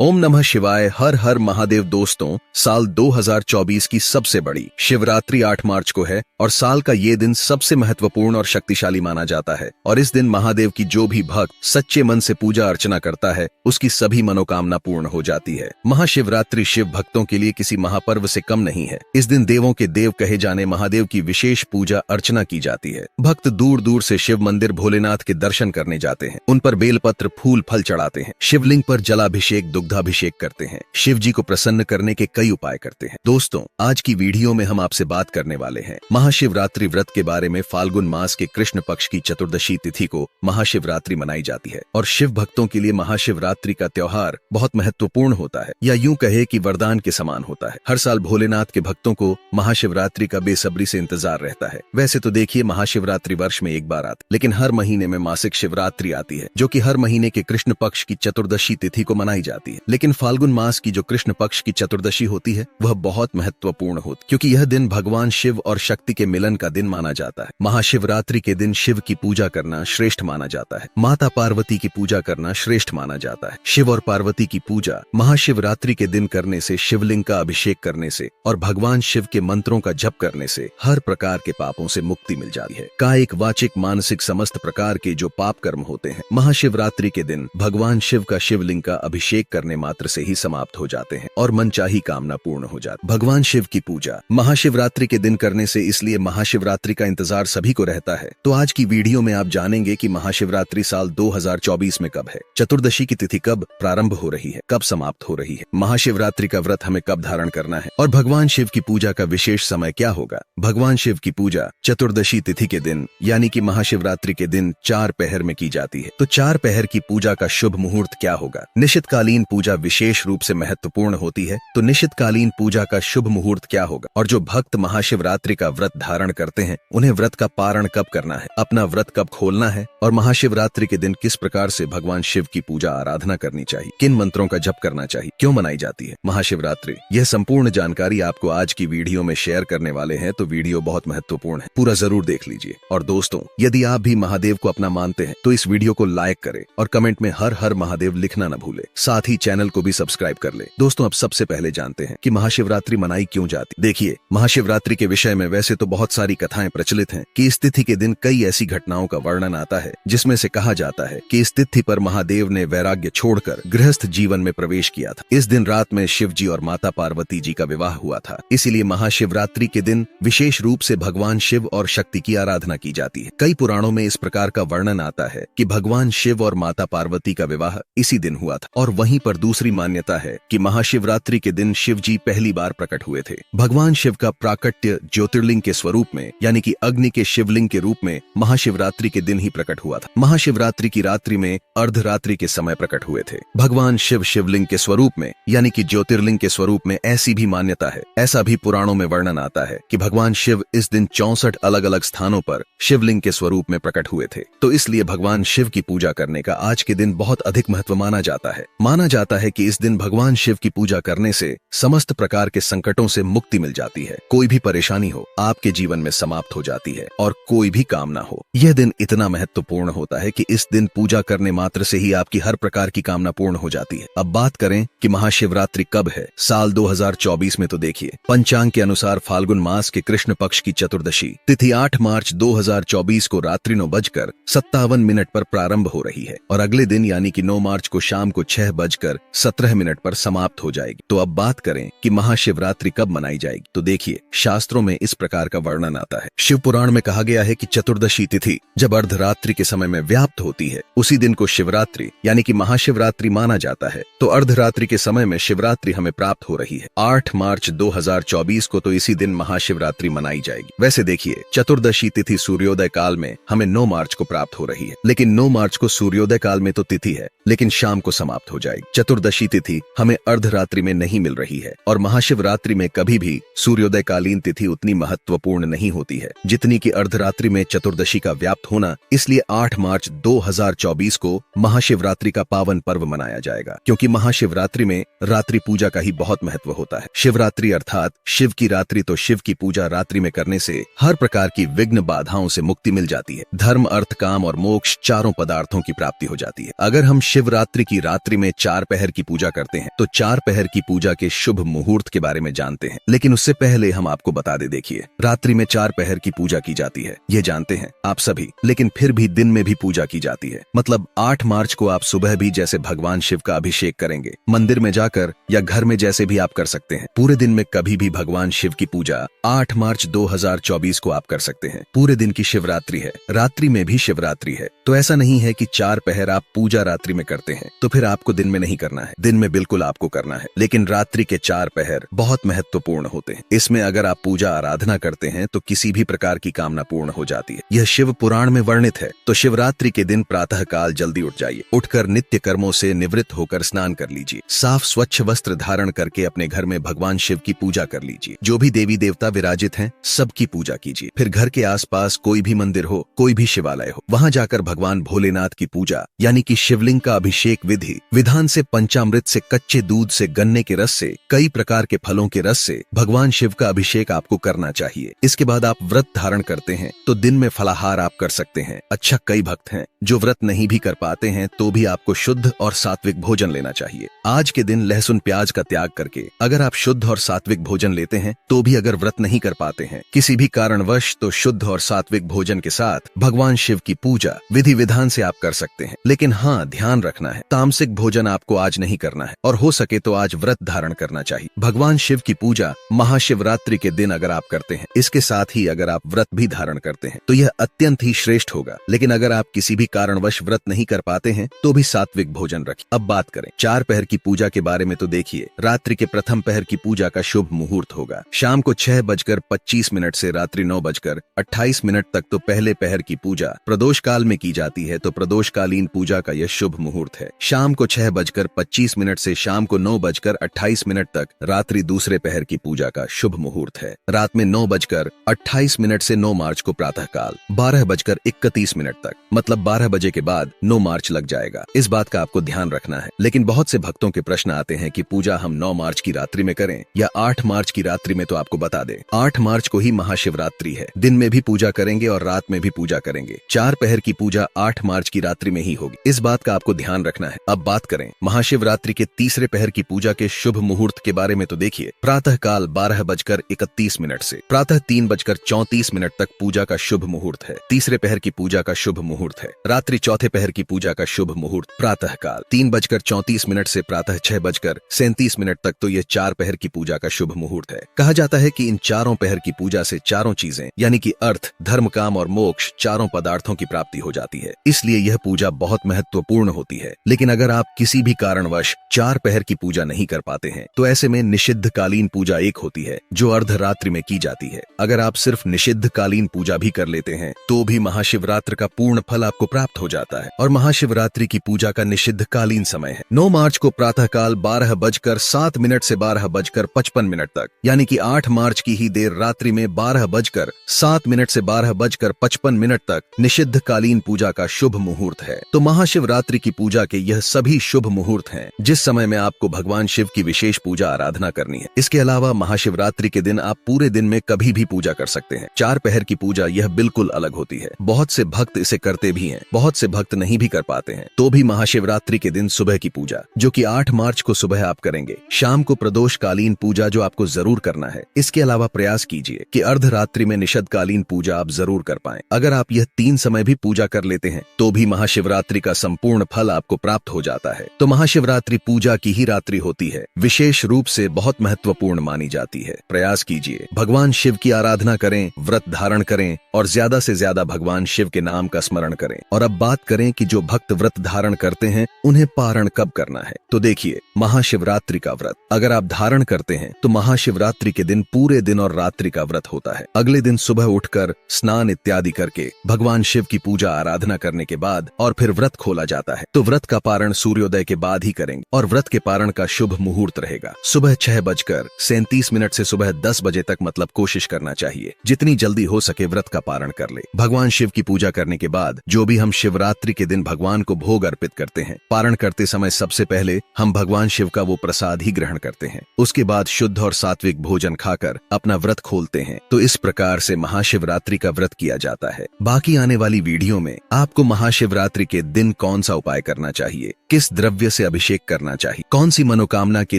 ओम नमः शिवाय। हर हर महादेव। दोस्तों, साल 2024 की सबसे बड़ी शिवरात्रि 8 मार्च को है और साल का ये दिन सबसे महत्वपूर्ण और शक्तिशाली माना जाता है। और इस दिन महादेव की जो भी भक्त सच्चे मन से पूजा अर्चना करता है उसकी सभी मनोकामना पूर्ण हो जाती है। महाशिवरात्रि शिव भक्तों के लिए किसी महापर्व से कम नहीं है। इस दिन देवों के देव कहे जाने महादेव की विशेष पूजा अर्चना की जाती है। भक्त दूर दूर से शिव मंदिर भोलेनाथ के दर्शन करने जाते हैं, उन पर बेलपत्र फूल फल चढ़ाते हैं, शिवलिंग पर जलाभिषेक दुग्धाभिषेक करते हैं, शिव जी को प्रसन्न करने के कई उपाय करते हैं। दोस्तों, आज की वीडियो में हम आपसे बात करने वाले हैं महाशिवरात्रि व्रत के बारे में। फाल्गुन मास के कृष्ण पक्ष की चतुर्दशी तिथि को महाशिवरात्रि मनाई जाती है और शिव भक्तों के लिए महाशिवरात्रि का त्योहार बहुत महत्वपूर्ण होता है, या यूं कहे कि वरदान के समान होता है। हर साल भोलेनाथ के भक्तों को महाशिवरात्रि का बेसब्री से इंतजार रहता है। वैसे तो देखिए, महाशिवरात्रि वर्ष में एक बार आती, लेकिन हर महीने में मासिक शिवरात्रि आती है, जो कि हर महीने के कृष्ण पक्ष की चतुर्दशी तिथि को मनाई जाती है। लेकिन फाल्गुन मास की जो कृष्ण पक्ष की चतुर्दशी होती है वह बहुत महत्वपूर्ण होती, क्योंकि यह दिन भगवान शिव और शक्ति के मिलन का दिन माना जाता है। महाशिवरात्रि के दिन शिव की पूजा करना श्रेष्ठ माना जाता है। माता पार्वती की पूजा करना श्रेष्ठ माना जाता है। शिव और पार्वती की पूजा महाशिवरात्रि के दिन करने से, शिवलिंग का अभिषेक करने से और भगवान शिव के मंत्रों का जप करने से हर प्रकार के पापों से मुक्ति मिल जाती है। कायिक, वाचिक, मानसिक समस्त प्रकार के जो पाप कर्म होते हैं महाशिवरात्रि के दिन भगवान शिव का शिवलिंग का अभिषेक करने मात्र से ही समाप्त हो जाते हैं और मनचाही कामना पूर्ण हो जाती। भगवान शिव की पूजा महाशिवरात्रि के दिन करने से इसलिए महाशिवरात्रि का इंतजार सभी को रहता है। तो आज की वीडियो में आप जानेंगे कि महाशिवरात्रि साल 2024 में कब है, चतुर्दशी की तिथि कब प्रारंभ हो रही है, कब समाप्त हो रही है, महाशिवरात्रि का व्रत हमें कब धारण करना है और भगवान शिव की पूजा का विशेष समय क्या होगा। भगवान शिव की पूजा चतुर्दशी तिथि के दिन यानी कि महाशिवरात्रि के दिन 4 पहर में की जाती है। तो 4 पहर की पूजा का शुभ मुहूर्त क्या होगा। निशितकालीन पूजा विशेष रूप से महत्वपूर्ण होती है, तो निशितकालीन पूजा का शुभ मुहूर्त क्या होगा और जो भक्त महाशिवरात्रि का व्रत धारण करते हैं उन्हें व्रत का पारण कब करना है, अपना व्रत कब खोलना है और महाशिवरात्रि के दिन किस प्रकार से भगवान शिव की पूजा आराधना करनी चाहिए, किन मंत्रों का जप करना चाहिए, क्यों मनाई जाती है महाशिवरात्रि। यह संपूर्ण जानकारी आपको आज की वीडियो में शेयर करने वाले हैं, तो वीडियो बहुत महत्वपूर्ण है, पूरा जरूर देख लीजिए। और दोस्तों, यदि आप भी महादेव को अपना मानते हैं तो इस वीडियो को लाइक करें और कमेंट में हर हर महादेव लिखना न भूले। साथ ही चैनल को भी सब्सक्राइब कर ले। दोस्तों, अब सबसे पहले जानते हैं कि महाशिवरात्रि मनाई क्यों जाती। देखिए, महाशिवरात्रि के विषय में वैसे तो बहुत सारी कथाएं प्रचलित हैं कि इस तिथि के दिन कई ऐसी घटनाओं का वर्णन आता है जिसमें से कहा जाता है कि इस तिथि पर महादेव ने वैराग्य छोड़कर गृहस्थ जीवन में प्रवेश किया था। इस दिन रात में शिव जी और माता पार्वती जी का विवाह हुआ था, इसीलिए महाशिवरात्रि के दिन विशेष रूप से भगवान शिव और शक्ति की आराधना की जाती है। कई पुराणों में इस प्रकार का वर्णन आता है कि भगवान शिव और माता पार्वती का विवाह इसी दिन हुआ था। और वहीं पर दूसरी मान्यता है कि महाशिवरात्रि के दिन शिव जी पहली बार प्रकट हुए थे। भगवान शिव का प्राकट्य ज्योतिर्लिंग के स्वरूप में यानी कि अग्नि के शिवलिंग के रूप में महाशिवरात्रि के दिन ही प्रकट हुआ था। महाशिवरात्रि की रात्रि में अर्धरात्रि के समय प्रकट हुए थे। भगवान शिव शिवलिंग के स्वरूप में यानी कि ज्योतिर्लिंग के स्वरूप में ऐसी भी मान्यता है, ऐसा भी पुराणों में वर्णन आता है कि भगवान शिव इस दिन 64 अलग अलग स्थानों पर शिवलिंग के स्वरूप में प्रकट हुए थे। तो इसलिए भगवान शिव की पूजा करने का आज के दिन बहुत अधिक महत्व माना जाता है। माना जाता है कि इस दिन भगवान शिव की पूजा करने से समस्त प्रकार के संकटों से मुक्ति मिल जाती है। कोई भी परेशानी हो आपके जीवन में समाप्त हो जाती है और कोई भी कामना हो। यह दिन इतना महत्वपूर्ण होता है कि इस दिन पूजा करने मात्र से ही आपकी हर प्रकार की कामना पूर्ण हो जाती है। अब बात करें कि महाशिवरात्रि कब है साल 2024 में, तो देखिए, पंचांग के अनुसार फाल्गुन मास के कृष्ण पक्ष की चतुर्दशी तिथि 8 मार्च 2024 को रात्रि 9:57 पर प्रारंभ हो रही है और अगले दिन यानी कि 9 मार्च को शाम को 6:17 पर समाप्त हो जाएगी। तो अब बात करें कि महाशिवरात्रि कब मनाई जाएगी, तो देखिए, शास्त्रों में इस प्रकार का वर्णन आता है। शिव पुराण में कहा गया है कि चतुर्दशी तिथि जब अर्धरात्रि के समय में व्याप्त होती है उसी दिन को शिवरात्रि यानी कि महाशिवरात्रि माना जाता है। तो अर्धरात्रि के समय में शिवरात्रि हमें प्राप्त हो रही है। 8 मार्च 2024 को तो इसी दिन महाशिवरात्रि मनाई जाएगी। वैसे देखिए, चतुर्दशी तिथि सूर्योदय काल में हमें 9 मार्च को प्राप्त हो रही है, लेकिन 9 मार्च को सूर्योदय काल में तो तिथि है लेकिन शाम को समाप्त हो जाएगी। चतुर्दशी तिथि हमें अर्धरात्रि में नहीं मिल रही है और महाशिवरात्रि में कभी भी सूर्योदय कालीन तिथि उतनी महत्वपूर्ण नहीं होती है जितनी कि अर्धरात्रि में चतुर्दशी का व्याप्त होना। इसलिए 8 मार्च 2024 को महाशिवरात्रि का पावन पर्व मनाया जाएगा, क्योंकि महाशिवरात्रि में रात्रि पूजा का ही बहुत महत्व होता है। शिवरात्रि अर्थात शिव की रात्रि, तो शिव की पूजा रात्रि में करने से हर प्रकार की विघ्न बाधाओं से मुक्ति मिल जाती है। धर्म, अर्थ, काम और मोक्ष चारों पदार्थों की प्राप्ति हो जाती है। अगर हम शिवरात्रि की रात्रि में 4 पहर की पूजा करते हैं, तो 4 पहर की पूजा के शुभ मुहूर्त के बारे में जानते हैं। लेकिन उससे पहले हम आपको बता दे, देखिए, रात्रि में 4 पहर की पूजा की जाती है, ये जानते हैं आप सभी, लेकिन फिर भी दिन में भी पूजा की जाती है। मतलब 8 मार्च को आप सुबह भी जैसे भगवान शिव का अभिषेक करेंगे, मंदिर में जाकर या घर में जैसे भी आप कर सकते हैं। पूरे दिन में कभी भी भगवान शिव की पूजा 8 मार्च 2024 को आप कर सकते हैं। पूरे दिन की शिवरात्रि है, रात्रि में भी शिवरात्रि है, तो ऐसा नहीं है कि 4 पहर आप पूजा रात्रि में करते हैं तो फिर आपको दिन में नहीं करना है। दिन में बिल्कुल आपको करना है, लेकिन रात्रि के 4 पहर बहुत महत्वपूर्ण होते हैं। इसमें अगर आप पूजा आराधना करते हैं तो किसी भी प्रकार की कामना पूर्ण हो जाती है। यह शिव पुराण में वर्णित है। तो शिवरात्रि के दिन प्रातः काल जल्दी उठ जाइए, उठकर नित्य कर्मों से निवृत्त होकर स्नान कर लीजिए, साफ स्वच्छ वस्त्र धारण करके अपने घर में भगवान शिव की पूजा कर लीजिए। जो भी देवी देवता विराजित हैं, सबकी पूजा कीजिए। फिर घर के आसपास कोई भी मंदिर हो, कोई भी शिवालय हो, वहां जाकर भगवान भोलेनाथ की पूजा यानी कि शिवलिंग का अभिषेक विधि विधान से, पंचामृत से, कच्चे दूध से, गन्ने के रस से, कई प्रकार के फलों के रस से भगवान शिव का अभिषेक आपको करना चाहिए। इसके बाद आप व्रत धारण करते हैं तो दिन में फलाहार आप कर सकते हैं। अच्छा, कई भक्त हैं जो व्रत नहीं भी कर पाते हैं तो भी आपको शुद्ध और सात्विक भोजन लेना चाहिए। आज के दिन लहसुन प्याज का त्याग करके अगर आप शुद्ध और सात्विक भोजन लेते हैं तो भी अगर व्रत नहीं कर पाते हैं किसी भी कारणवश, तो शुद्ध और सात्विक भोजन के साथ भगवान शिव की पूजा विधि विधान से आप कर सकते हैं। लेकिन हाँ, ध्यान रखना है, तामसिक भोजन आपको आज नहीं करना है और हो सके तो आज व्रत धारण करना चाहिए। भगवान शिव की पूजा महाशिवरात्रि के दिन अगर आप करते हैं, इसके साथ ही अगर आप व्रत भी धारण करते हैं तो यह अत्यंत ही श्रेष्ठ होगा। लेकिन अगर आप किसी भी कारणवश व्रत नहीं कर पाते हैं तो भी सात्विक भोजन रखें। अब बात करें 4 पहर की पूजा के बारे में, तो देखिए, रात्रि के प्रथम पहर की पूजा का शुभ मुहूर्त होगा शाम को 6:25 से रात्रि 9:28 तक। तो पहले पहर की पूजा प्रदोष काल में की जाती है, तो प्रदोषकालीन पूजा का यह शुभ मुहूर्त है शाम को 6:25 से शाम को 9:28 तक। रात्रि दूसरे पहर की पूजा का शुभ मुहूर्त है रात में 9:28 से 9 मार्च को प्रातः काल 12:31 तक। मतलब 12 बजे के बाद 9 मार्च लग जाएगा। इस बात का आपको ध्यान रखना है। लेकिन बहुत से भक्तों के प्रश्न आते हैं कि पूजा हम 9 मार्च की रात्रि में करें या 8 मार्च की रात्रि में, तो आपको बता दें 8 मार्च को ही महाशिवरात्रि है। दिन में भी पूजा करेंगे और रात में भी पूजा करेंगे। 4 पहर की पूजा 8 मार्च की रात्रि में ही होगी। इस बात का आपको ध्यान रखना है। अब बात करें महाशिवरात्रि के तीसरे पहर की पूजा के शुभ मुहूर्त के बारे में, तो देखिए, प्रातः काल 12:31 से प्रातः 3:34 तक पूजा का शुभ मुहूर्त है। तीसरे पहर की पूजा का शुभ मुहूर्त है। रात्रि चौथे पहर की पूजा का शुभ मुहूर्त प्रातः काल 3:34 से प्रातः 6:37 तक। तो ये 4 पहर की पूजा का शुभ मुहूर्त है। कहा जाता है कि इन चारों पहर की पूजा से चारों चीजें यानी कि अर्थ, धर्म, काम और मोक्ष, चारों पदार्थों की प्राप्ति हो जाती है। इसलिए यह पूजा बहुत महत्वपूर्ण होती है। लेकिन अगर आप किसी भी कारणवश 4 पहर की पूजा नहीं कर पाते हैं तो ऐसे में निषिद्ध कालीन पूजा एक होती है जो अर्धरात्रि में की जाती है। अगर आप सिर्फ निषिद्ध कालीन पूजा भी कर लेते हैं तो भी महाशिवरात्रि का पूर्ण फल आपको प्राप्त हो जाता है। और महाशिवरात्रि की पूजा का निषिद्ध कालीन समय है 9 मार्च को प्रातः काल 12:07 से 12:55 तक, यानी कि 8 मार्च की ही देर रात्रि में 12:07 से 12:55 तक निषिद्ध कालीन पूजा का शुभ मुहूर्त है। तो महाशिवरात्रि की पूजा के यह सभी शुभ मुहूर्त हैं जिस समय में आपको भगवान शिव की विशेष पूजा आराधना करनी है। इसके अलावा महाशिवरात्रि के दिन आप पूरे दिन में कभी भी पूजा कर सकते हैं। 4 पहर की पूजा यह बिल्कुल अलग होती है। बहुत से भक्त इसे करते भी हैं, बहुत से भक्त नहीं भी कर पाते हैं। तो भी महाशिवरात्रि के दिन सुबह की पूजा जो कि 8 मार्च को सुबह आप करेंगे, शाम को प्रदोषकालीन पूजा जो आपको जरूर करना है। इसके अलावा प्रयास कीजिए कि अर्धरात्रि में निषिद्धकालीन पूजा आप जरूर कर पाएं। अगर आप यह 3 समय भी पूजा कर लेते हैं तो भी महाशिवरात्रि का संपूर्ण फल आपको प्राप्त हो जाता है। तो महाशिवरात्रि पूजा की ही रात्रि होती है, विशेष रूप से बहुत महत्वपूर्ण मानी जाती है। प्रयास कीजिए, भगवान शिव की आराधना करें, व्रत धारण करें और ज्यादा से ज्यादा भगवान शिव के नाम का स्मरण करें। और अब बात करें कि जो भक्त व्रत धारण करते हैं उन्हें पारण कब करना है। तो देखिए, महाशिवरात्रि का व्रत अगर आप धारण करते हैं तो महाशिवरात्रि के दिन पूरे दिन और रात्रि का व्रत होता है। अगले दिन सुबह उठकर स्नान इत्यादि करके भगवान शिव की पूजा आराधना करने के बाद और फिर व्रत खोला जाता है। तो व्रत का पारण सूर्योदय के बाद ही करेंगे और व्रत के पारण का शुभ मुहूर्त रहेगा सुबह 6:37 से सुबह 10 बजे तक। मतलब कोशिश करना चाहिए जितनी जल्दी हो सके व्रत का पारण कर ले। भगवान शिव की पूजा करने के बाद बाद जो भी हम शिवरात्रि के दिन भगवान को भोग अर्पित करते हैं, पारण करते समय सबसे पहले हम भगवान शिव का वो प्रसाद ही ग्रहण करते हैं। उसके बाद शुद्ध और सात्विक भोजन खाकर अपना व्रत खोलते हैं। तो इस प्रकार से महाशिवरात्रि का व्रत किया जाता है। बाकी आने वाली वीडियो में आपको महाशिवरात्रि के दिन कौन सा उपाय करना चाहिए, किस द्रव्य से अभिषेक करना चाहिए, कौन सी मनोकामना के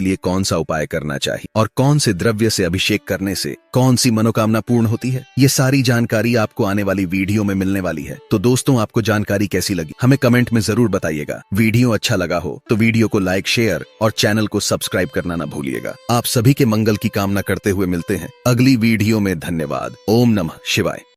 लिए कौन सा उपाय करना चाहिए और कौन से द्रव्य से अभिषेक करने से कौन सी मनोकामना पूर्ण होती है, ये सारी जानकारी आपको आने वाली वीडियो में मिलने वाली है। तो दोस्तों, आपको जानकारी कैसी लगी हमें कमेंट में जरूर बताइएगा। वीडियो अच्छा लगा हो तो वीडियो को लाइक, शेयर और चैनल को सब्सक्राइब करना ना भूलिएगा। आप सभी के मंगल की कामना करते हुए मिलते हैं अगली वीडियो में। धन्यवाद। ओम नमः शिवाय।